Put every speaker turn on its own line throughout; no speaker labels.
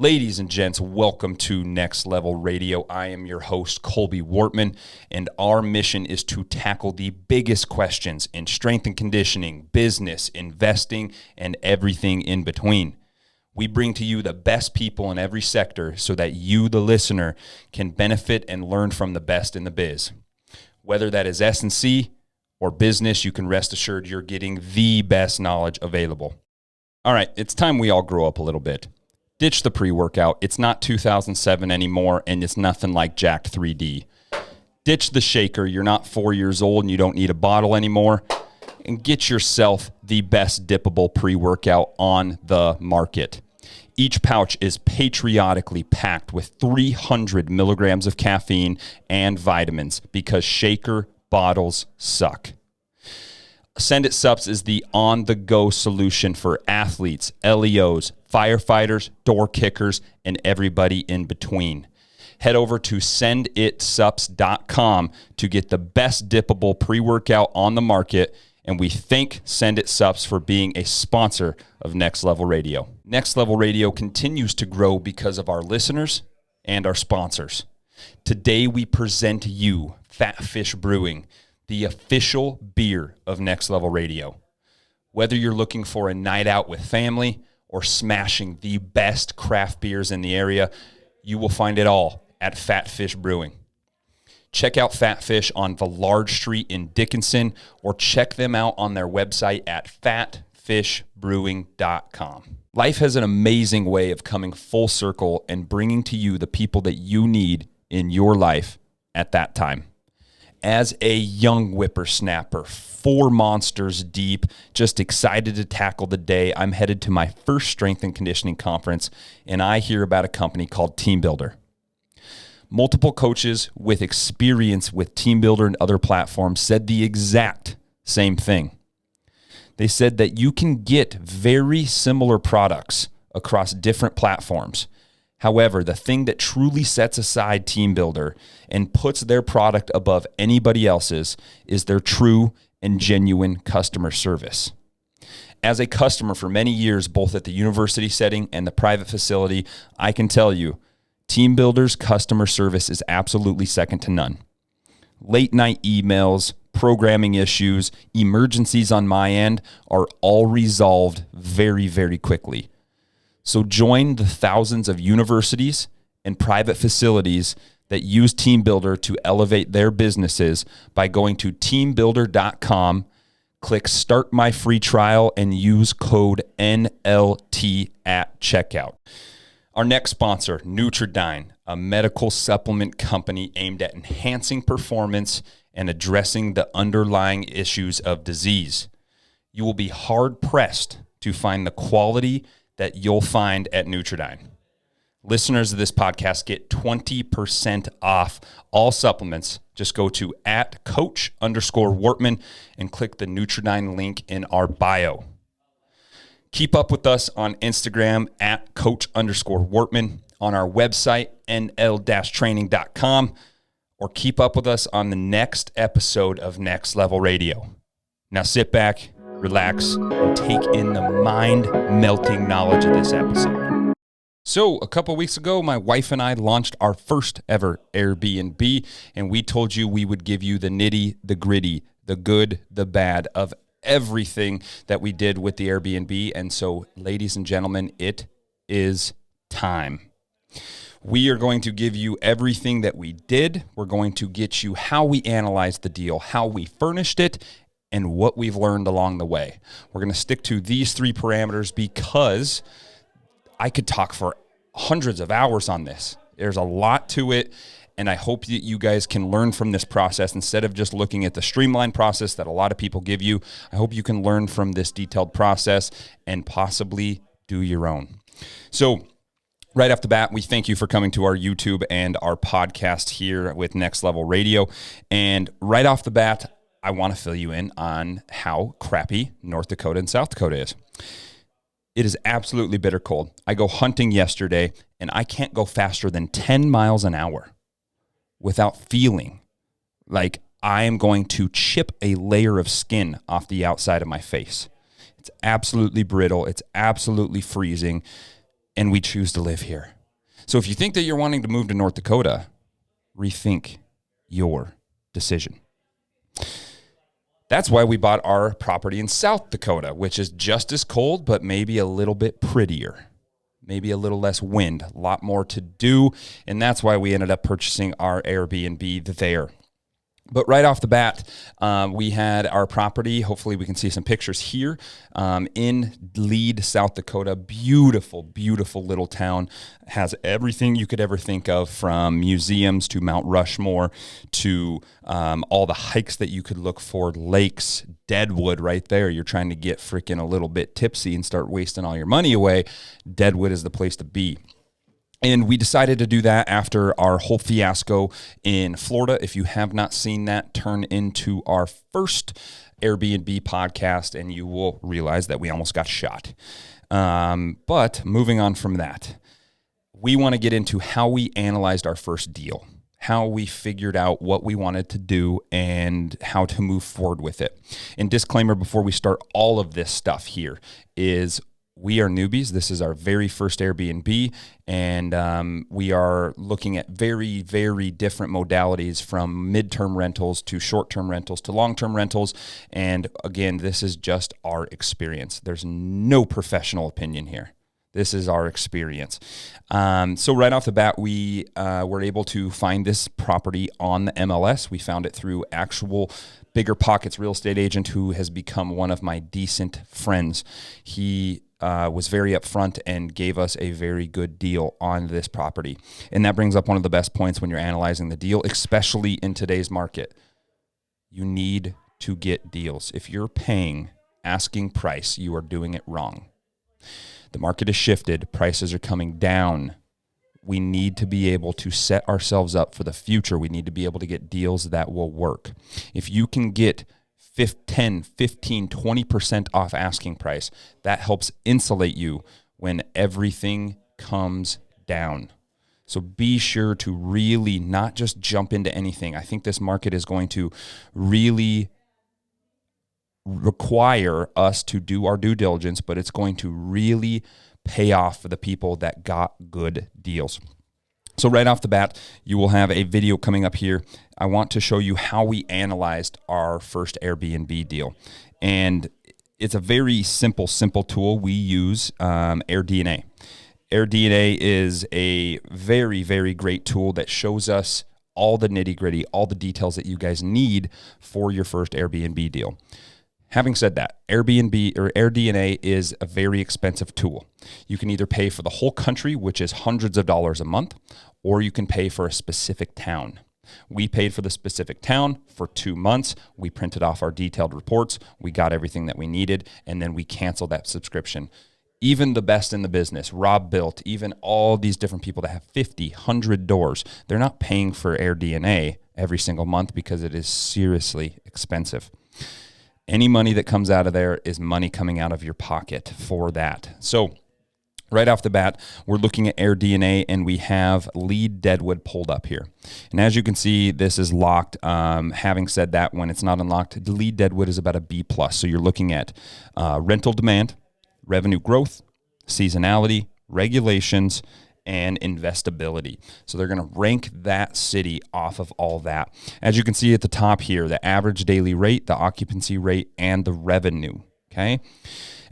Ladies and gents, welcome to Next Level Radio. I am your host, Colby Wortman, and our mission is to tackle the biggest questions in strength and conditioning, business, investing, and everything in between. We bring to you the best people in every sector so that you, the listener, can benefit and learn from the best in the biz. Whether that is S&C or business, you can rest assured you're getting the best knowledge available. All right, it's time we all grow up a little bit. Ditch the pre-workout. It's not 2007 anymore, and it's nothing like Jacked 3D. Ditch the shaker. You're not 4 years old, and you don't need a bottle anymore. And get yourself the best dippable pre-workout on the market. Each pouch is patriotically packed with 300 milligrams of caffeine and vitamins because shaker bottles suck. Send It Sups is the on-the-go solution for athletes, LEOs, firefighters, door kickers, and everybody in between. Head over to senditsups.com to get the best dippable pre-workout on the market, and we thank Send It Sups for being a sponsor of Next Level Radio. Next Level Radio continues to grow because of our listeners and our sponsors. Today we present to you Fat Fish Brewing, the official beer of Next Level Radio. Whether you're looking for a night out with family or smashing the best craft beers in the area, you will find it all at Fat Fish Brewing. Check out Fat Fish on Villard Street in Dickinson, or check them out on their website at fatfishbrewing.com. Life has an amazing way of coming full circle and bringing to you the people that you need in your life at that time. As a young whippersnapper, 4 monsters deep, just excited to tackle the day, I'm headed to my first strength and conditioning conference, and I hear about a company called Team Builder. Multiple coaches with experience with Team Builder and other platforms said the exact same thing. They said that you can get very similar products across different platforms. However, the thing that truly sets aside Team Builder and puts their product above anybody else's is their true and genuine customer service. As a customer for many years, both at the university setting and the private facility, I can tell you, Team Builder's customer service is absolutely second to none. Late night emails, programming issues, emergencies on my end are all resolved very, very quickly. So join the thousands of universities and private facilities that use Team Builder to elevate their businesses by going to teambuilder.com, click Start My Free Trial, and use code NLT at checkout. Our next sponsor, Nutridyne, a medical supplement company aimed at enhancing performance and addressing the underlying issues of disease. You will be hard-pressed to find the quality that you'll find at Nutridyne. Listeners of this podcast get 20% off all supplements. Just go to @coach_Wortman and click the Nutridyne link in our bio. Keep up with us on Instagram @coach_Wortman, on our website, nl-training.com, or keep up with us on the next episode of Next Level Radio. Now sit back, relax, and take in the mind-melting knowledge of this episode. So, a couple weeks ago, my wife and I launched our first ever Airbnb, and we told you we would give you the nitty, the gritty, the good, the bad of everything that we did with the Airbnb. And so, ladies and gentlemen, it is time. We are going to give you everything that we did. We're going to get you how we analyzed the deal, how we furnished it, and what we've learned along the way. We're going to stick to these 3 parameters because I could talk for hundreds of hours on this. There's a lot to it, and I hope that you guys can learn from this process instead of just looking at the streamlined process that a lot of people give you. I hope you can learn from this detailed process and possibly do your own. So, right off the bat, we thank you for coming to our YouTube and our podcast here with Next Level Radio. And right off the bat, I want to fill you in on how crappy North Dakota and South Dakota is. It is absolutely bitter cold. I go hunting yesterday, and I can't go faster than 10 miles an hour without feeling like I am going to chip a layer of skin off the outside of my face. It's absolutely brittle. It's absolutely freezing. and we choose to live here. So if you think that you're wanting to move to North Dakota, rethink your decision. That's why we bought our property in South Dakota, which is just as cold, but maybe a little bit prettier, maybe a little less wind, a lot more to do. And that's why we ended up purchasing our Airbnb there. But right off the bat, we had our property. Hopefully we can see some pictures here in Lead, South Dakota. Beautiful, beautiful little town. Has everything you could ever think of, from museums to Mount Rushmore to all the hikes that you could look for, lakes, Deadwood right there. You're trying to get freaking a little bit tipsy and start wasting all your money away. Deadwood is the place to be. And we decided to do that after our whole fiasco in Florida. If you have not seen that, turn into our first Airbnb podcast and you will realize that we almost got shot. But moving on from that, we want to get into how we analyzed our first deal, how we figured out what we wanted to do and how to move forward with it. And disclaimer before we start all of this stuff here is we are newbies. This is our very first Airbnb, and we are looking at very, very different modalities, from midterm rentals to short-term rentals to long-term rentals. And again, this is just our experience. There's no professional opinion here. This is our experience. So right off the bat, we were able to find this property on the MLS. We found it through actual Bigger Pockets real estate agent who has become one of my decent friends. He was very upfront and gave us a very good deal on this property. And that brings up one of the best points when you're analyzing the deal, especially in today's market. You need to get deals. If you're paying asking price, you are doing it wrong. The market has shifted. Prices are coming down. We need to be able to set ourselves up for the future. We need to be able to get deals that will work. If you can get 10, 15, 20% off asking price, that helps insulate you when everything comes down. So be sure to really not just jump into anything. I think this market is going to really require us to do our due diligence, but it's going to really pay off for the people that got good deals. So right off the bat, you will have a video coming up here. I want to show you how we analyzed our first Airbnb deal. And it's a very simple tool. We use AirDNA. AirDNA is a very, very great tool that shows us all the nitty-gritty, all the details that you guys need for your first Airbnb deal. Having said that, Airbnb or AirDNA is a very expensive tool. You can either pay for the whole country, which is hundreds of dollars a month, or you can pay for a specific town. We paid for the specific town for 2 months. We printed off our detailed reports. We got everything that we needed, and then we canceled that subscription. Even the best in the business, Rob Built, even all these different people that have 50, 100 doors, they're not paying for AirDNA every single month because it is seriously expensive. Any money that comes out of there is money coming out of your pocket for that. So right off the bat, we're looking at AirDNA, and we have Lead Deadwood pulled up here. And as you can see, this is locked. Having said that, when it's not unlocked, Lead Deadwood is about a B+. So you're looking at rental demand, revenue growth, seasonality, regulations, and investability. So they're going to rank that city off of all that. As you can see at the top here, the average daily rate, the occupancy rate, and the revenue, okay?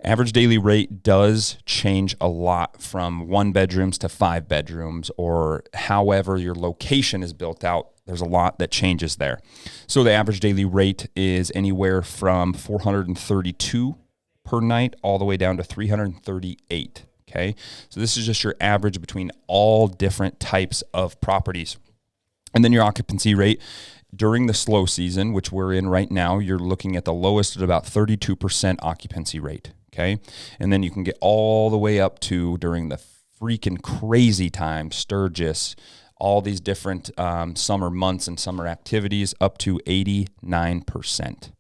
Average daily rate does change a lot from 1 bedrooms to 5 bedrooms, or however your location is built out. There's a lot that changes there. So the average daily rate is anywhere from $432 per night all the way down to $338. Okay, so this is just your average between all different types of properties. And then your occupancy rate during the slow season, which we're in right now, you're looking at the lowest at about 32% occupancy rate. Okay, and then you can get all the way up to, during the freaking crazy time, Sturgis, all these different summer months and summer activities, up to 89%.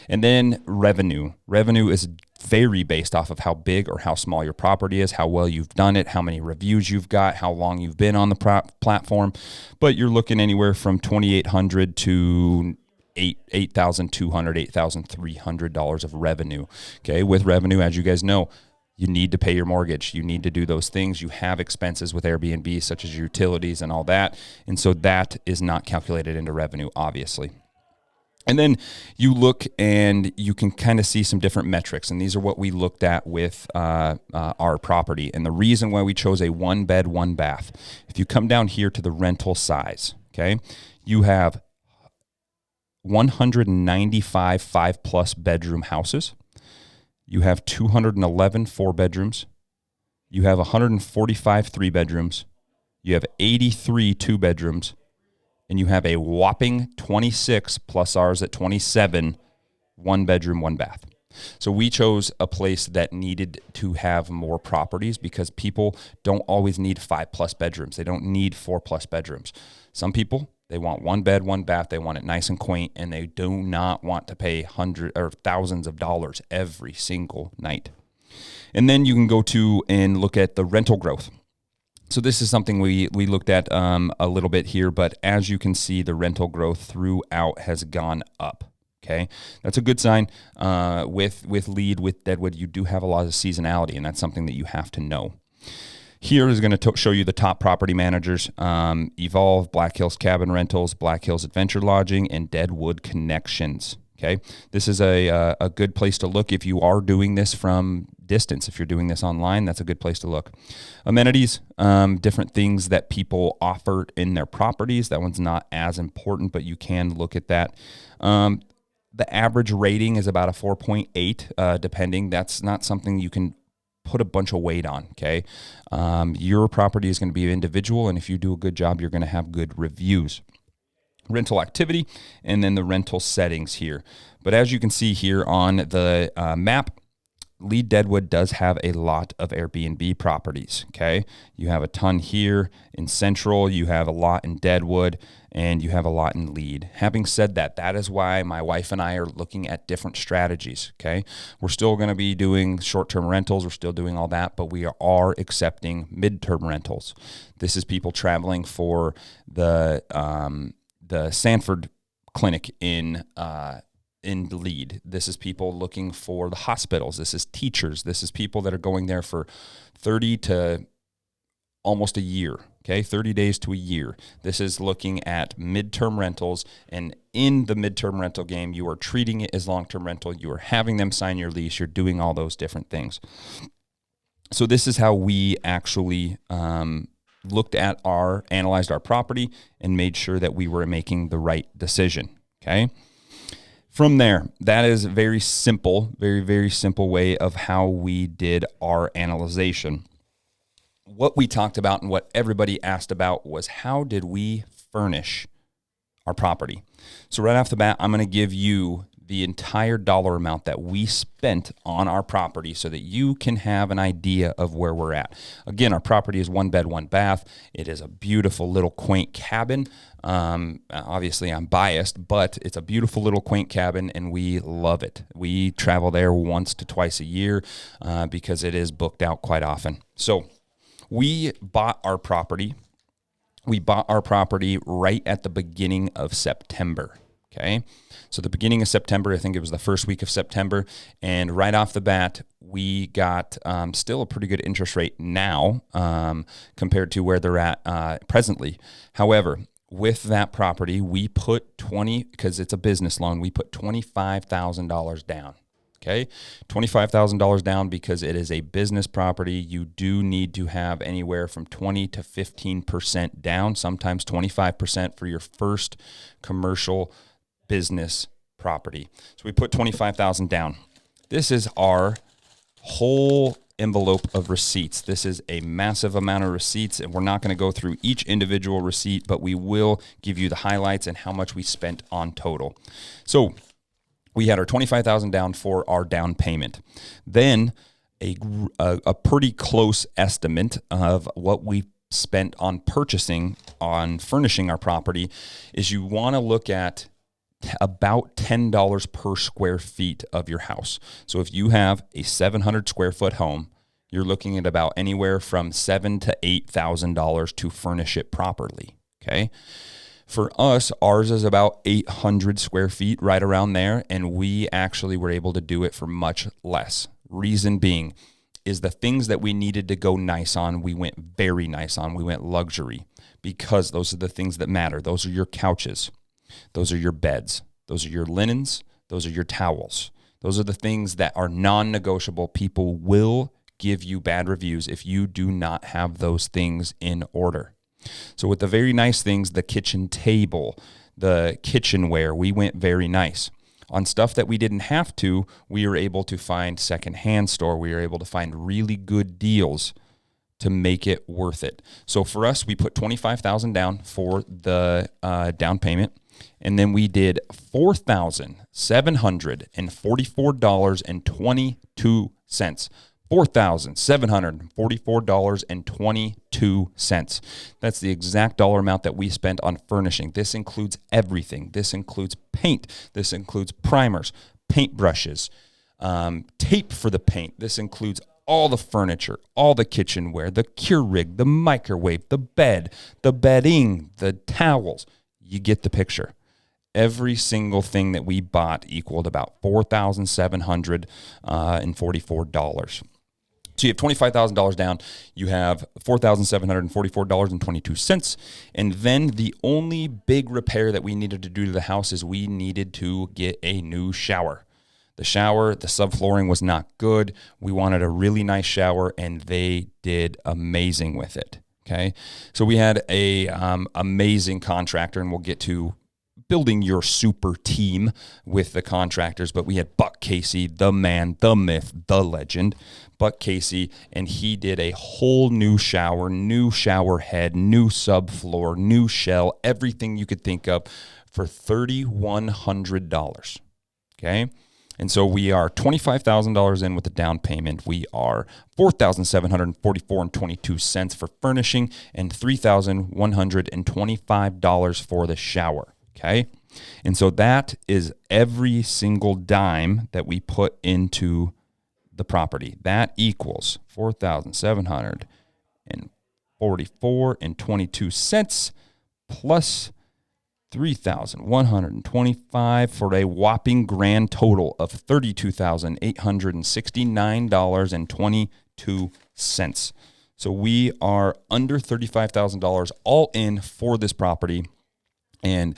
And then revenue. Revenue is very based off of how big or how small your property is, how well you've done it, how many reviews you've got, how long you've been on the platform. But you're looking anywhere from $2,800 to $8,200, $8,300 of revenue. Okay, with revenue, as you guys know, You need to pay your mortgage. You need to do those things. You have expenses with Airbnb, such as utilities and all that. And so that is not calculated into revenue, obviously. And then you look and you can kind of see some different metrics. And these are what we looked at with our property. And the reason why we chose a 1-bed, 1-bath, if you come down here to the rental size, okay, you have 195 5+ bedroom houses. You have 211 4-bedrooms. You have 145 3-bedrooms. You have 83 2-bedrooms. And you have a whopping 26 plus ours at 27, 1-bedroom, 1-bath. So we chose a place that needed to have more properties because people don't always need 5+ bedrooms. They don't need 4+ bedrooms. Some people, they want 1 bed, 1 bath. They want it nice and quaint, and they do not want to pay hundreds or thousands of dollars every single night. And then you can go to and look at the rental growth. So this is something we looked at a little bit here, but as you can see, the rental growth throughout has gone up. Okay, that's a good sign. With Deadwood, you do have a lot of seasonality, and that's something that you have to know. Here is going to show you the top property managers: Evolve, Black Hills Cabin Rentals, Black Hills Adventure Lodging, and Deadwood Connections. Okay, this is a good place to look if you are doing this from distance. If you're doing this online, that's a good place to look. Amenities, different things that people offer in their properties. That one's not as important, but you can look at that. The average rating is about a 4.8, depending. That's not something you can put a bunch of weight on, okay? Your property is going to be individual, and if you do a good job, you're going to have good reviews. Rental activity, and then the rental settings here. But as you can see here on the map, Lee Deadwood does have a lot of Airbnb properties, okay? You have a ton here in Central, you have a lot in Deadwood, and you have a lot in Lead. Having said that, that is why my wife and I are looking at different strategies, okay? We're still going to be doing short-term rentals, we're still doing all that, but we are accepting mid-term rentals. This is people traveling for the Sanford Clinic in Lead. This is people looking for the hospitals. This is teachers. This is people that are going there for 30 to almost a year, okay? 30 days to a year. This is looking at midterm rentals, and in the midterm rental game, you are treating it as long-term rental. You are having them sign your lease. You're doing all those different things. So this is how we actually analyzed our property and made sure that we were making the right decision, okay? From there, that is very simple, very, very simple way of how we did our analyzation. What we talked about and what everybody asked about was how did we furnish our property? So right off the bat, I'm going to give you the entire dollar amount that we spent on our property so that you can have an idea of where we're at. Again, our property is 1 bed, 1 bath. It is a beautiful little quaint cabin. Obviously I'm biased, but it's a beautiful little quaint cabin and we love it. We travel there once to twice a year because it is booked out quite often. So we bought our property. We bought our property right at the beginning of September. Okay, so the beginning of September, I think it was the first week of September, and right off the bat, we got still a pretty good interest rate now compared to where they're at presently. However, with that property, we put because it's a business loan, we put $25,000 down. Okay, $25,000 down because it is a business property. You do need to have anywhere from 20 to 15% down, sometimes 25% for your first commercial business property. So we put $25,000 down. This is our whole envelope of receipts. This is a massive amount of receipts, and we're not going to go through each individual receipt, but we will give you the highlights and how much we spent on total. So we had our $25,000 down for our down payment. Then a pretty close estimate of what we spent on furnishing our property is you want to look at about $10 per square feet of your house. So if you have a 700 square foot home, you're looking at about anywhere from $7,000 to $8,000 to furnish it properly. Okay. For us, ours is about 800 square feet, right around there, and we actually were able to do it for much less. Reason being, is the things that we needed to go nice on, we went very nice on. We went luxury because those are the things that matter. Those are your couches. Those are your beds. Those are your linens. Those are your towels. Those are the things that are non-negotiable. People will give you bad reviews if you do not have those things in order. So with the very nice things, the kitchen table, the kitchenware, we went very nice. On stuff that we didn't have to, we were able to find secondhand store. We were able to find really good deals to make it worth it. So for us, we put $25,000 down for the down payment, and then we did $4,744.22. $4,744.22. That's the exact dollar amount that we spent on furnishing. This includes everything. This includes paint. This includes primers, paint brushes, tape for the paint. This includes all the furniture, all the kitchenware, the Keurig, the microwave, the bed, the bedding, the towels. You get the picture. Every single thing that we bought equaled about $4,744. So you have $25,000 down, you have $4,744.22, and then the only big repair that we needed to do to the house is we needed to get a new shower. The subflooring was not good. We wanted a really nice shower, and they did amazing with it, okay? So we had a amazing contractor, and we'll get to building your super team with the contractors, but we had Buck Casey, the man, the myth, the legend, Buck Casey, and he did a whole new shower head, new subfloor, new shell, everything you could think of for $3,100, okay? And so we are $25,000 in with the down payment. We are $4,744.22 for furnishing and $3,125 for the shower. Okay. And so that is every single dime that we put into the property. That equals $4,744.22 plus $3,125 for a whopping grand total of $32,869.22. So we are under $35,000 all in for this property, and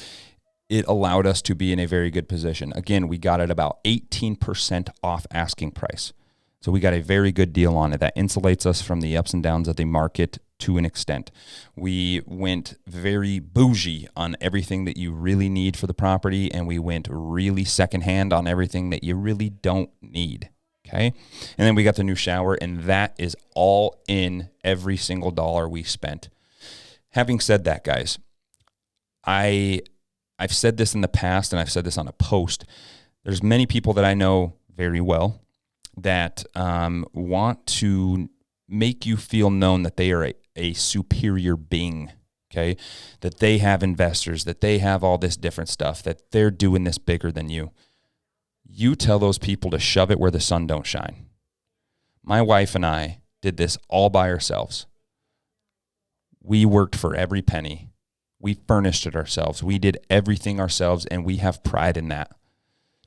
it allowed us to be in a very good position. Again, we got it about 18% off asking price. So we got a very good deal on it. That insulates us from the ups and downs of the market to an extent. We went very bougie on everything that you really need for the property, and we went really secondhand on everything that you really don't need. Okay. And then we got the new shower, and that is all in every single dollar we spent. Having said that, guys, I've said this in the past, and I've said this on a post. There's many people that I know very well that want to make you feel known that they are a superior being, okay? That they have investors, that they have all this different stuff, that they're doing this bigger than you. You tell those people to shove it where the sun don't shine. My wife and I did this all by ourselves. We worked for every penny. We furnished it ourselves. We did everything ourselves, and we have pride in that.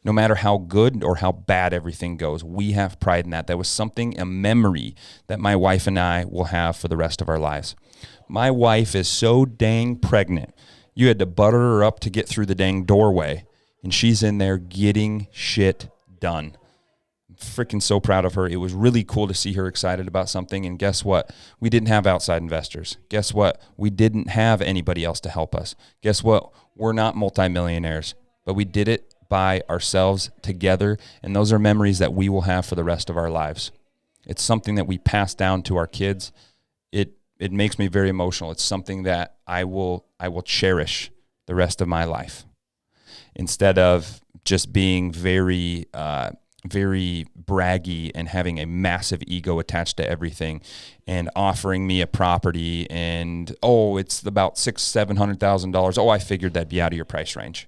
No matter how good or how bad everything goes, we have pride in that. That was something, a memory that my wife and I will have for the rest of our lives. My wife is so dang pregnant. You had to butter her up to get through the dang doorway, and she's in there getting shit done. Freaking so proud of her. It was really cool to see her excited about something. And guess what? We didn't have outside investors. Guess what? We didn't have anybody else to help us. Guess what? We're not multimillionaires, but we did it by ourselves together. And those are memories that we will have for the rest of our lives. It's something that we pass down to our kids. It makes me very emotional. It's something that I will cherish the rest of my life, instead of just being very braggy and having a massive ego attached to everything and offering me a property and, oh, it's about $600,000-$700,000. Oh, I figured that'd be out of your price range.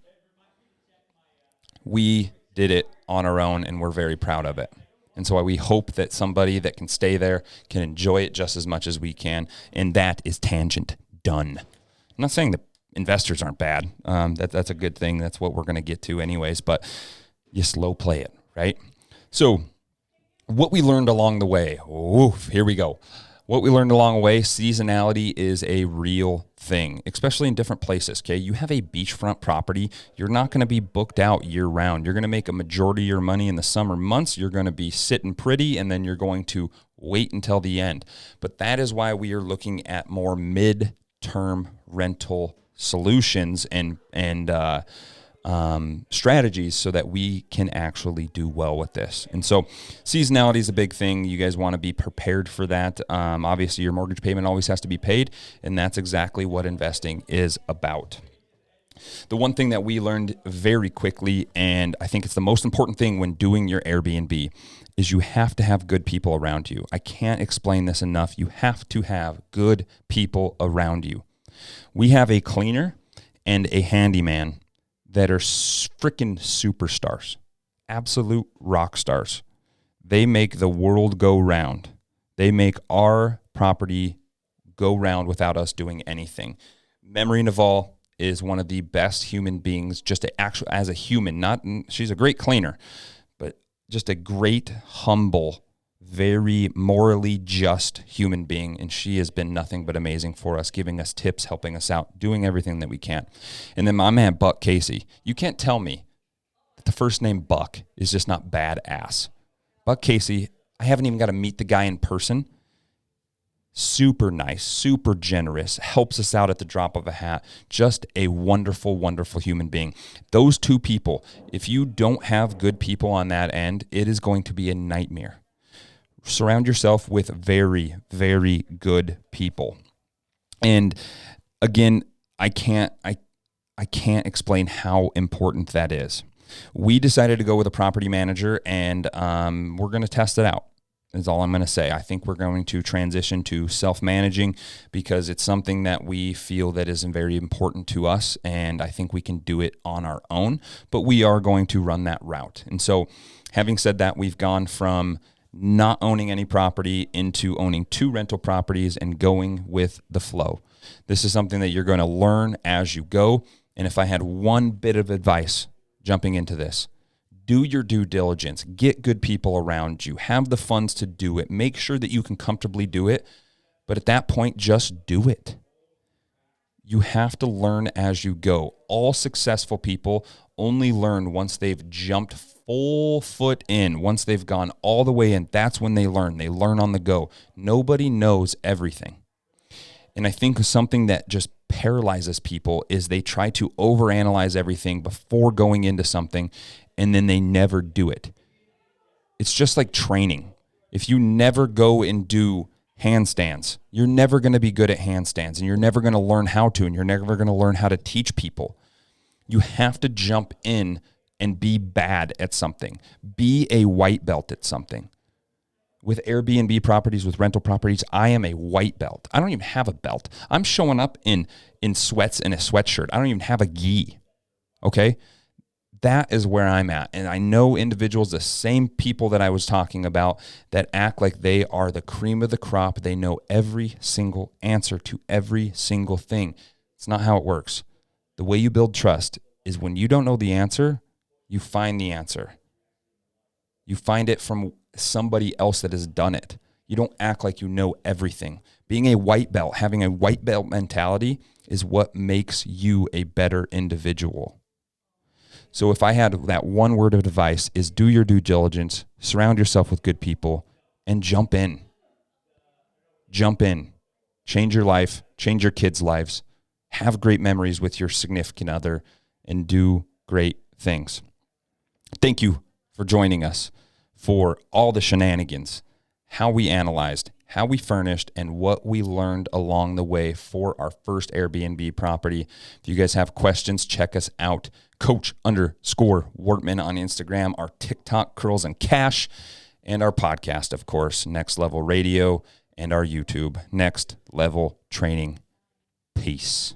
We did it on our own, and we're very proud of it. And so we hope that somebody that can stay there can enjoy it just as much as we can. And that is tangent done. I'm not saying that investors aren't bad. That's a good thing. That's what we're going to get to anyways, but you slow play it. Right? So What we learned along the way. Oof, here we go. What we learned along the way, seasonality is a real thing, especially in different places, okay? You have a beachfront property, you're not going to be booked out year-round. You're going to make a majority of your money in the summer months. You're going to be sitting pretty, and then you're going to wait until the end. But that is why we are looking at more mid-term rental solutions and strategies so that we can actually do well with this. And so seasonality is a big thing. You guys want to be prepared for that. Obviously, your mortgage payment always has to be paid, and that's exactly what investing is about. The one thing that we learned very quickly, and I think it's the most important thing when doing your Airbnb, is you have to have good people around you. I can't explain this enough. You have to have good people around you. We have a cleaner and a handyman that are freaking superstars, absolute rock stars. They make the world go round. They make our property go round without us doing anything. Memory Naval is one of the best human beings, just as a human. She's a great cleaner, but just a great, humble, very morally just human being, and she has been nothing but amazing for us, giving us tips, helping us out, doing everything that we can. And then my man Buck Casey, you can't tell me that the first name Buck is just not badass. Buck Casey, I haven't even got to meet the guy in person. Super nice, super generous, helps us out at the drop of a hat. Just a wonderful, wonderful human being. Those two people, if you don't have good people on that end, it is going to be a nightmare. Surround yourself with very, very good people. And again, I can't explain how important that is. We decided to go with a property manager, and we're going to test it out. Is all I'm going to say. I think we're going to transition to self-managing because it's something that we feel that is very important to us, and I think we can do it on our own, but we are going to run that route. And so having said that, we've gone from not owning any property into owning 2 rental properties and going with the flow. This is something that you're going to learn as you go. And if I had one bit of advice jumping into this, do your due diligence, get good people around you, have the funds to do it, make sure that you can comfortably do it. But at that point, just do it. You have to learn as you go. All successful people only learn once they've jumped full foot in, once they've gone all the way in. That's when they learn. They learn on the go. Nobody knows everything. And I think something that just paralyzes people is they try to overanalyze everything before going into something, and then they never do it. It's just like training. If you never go and do handstands, you're never going to be good at handstands, and you're never going to learn how to, and you're never going to learn how to teach people. You have to jump in and be bad at something. Be a white belt at something. With Airbnb properties, with rental properties, I am a white belt. I don't even have a belt. I'm showing up in sweats and a sweatshirt. I don't even have a gi. Okay? That is where I'm at. And I know individuals, the same people that I was talking about, that act like they are the cream of the crop. They know every single answer to every single thing. It's not how it works. The way you build trust is when you don't know the answer, you find the answer. You find it from somebody else that has done it. You don't act like you know everything. Being a white belt, having a white belt mentality is what makes you a better individual. So if I had that one word of advice, is do your due diligence, surround yourself with good people, and jump in. Jump in. Change your life, change your kids' lives, have great memories with your significant other, and do great things. Thank you for joining us for all the shenanigans, how we analyzed, how we furnished, and what we learned along the way for our first Airbnb property. If you guys have questions, check us out. Coach_Wortman on Instagram, our TikTok, Curls and Cash, and our podcast, of course, Next Level Radio, and our YouTube, Next Level Training. Peace.